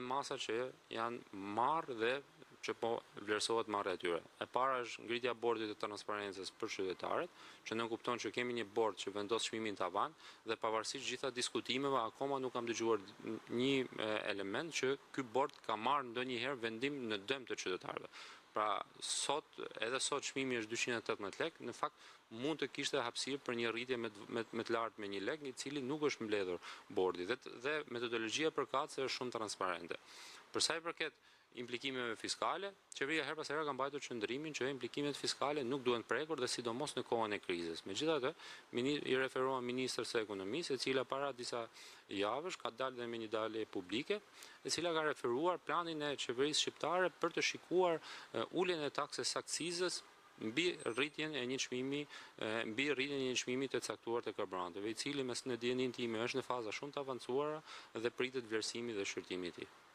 masa që janë marrë dhe që po vlerësohet marrja e tyre. E para është ngritja e bordit të transparencës për qytetarët, që ne kupton që kemi një bord që vendos çmimin tavan dhe pavarësisht gjitha diskutimeve akoma nuk kam dëgjuar një element që ky bord ka marrë ndonjëherë vendim në dëm të qytetarëve. Pra edhe sot çmimi është 218 lek, në fakt mund të kishte hapësirë për një rritje me të lartë me 1 lek, i cili nuk është mbledhur bordi dhe metodologjia përkatëse është shumë transparente. Për sa i përket implikimeve fiskale, qeveria her pas here ka mbajtur qëndrimin që implikimet fiskale nuk duhen prekur dhe sidomos në kohën e krizës. Megjithatë, i referoa ministrës së ekonomisë, e cila para disa javësh ka dalë dhe me një dalje publike, e cila ka referuar planin e qeverisë shqiptare për të shikuar uljen e taksës aksizës mbi rritjen e një çmimi të caktuar të karburanteve, i cili mes në dijenin time është në faza shumë të avancuara dhe pritet vlerësimi dhe shqyrtimi i tij.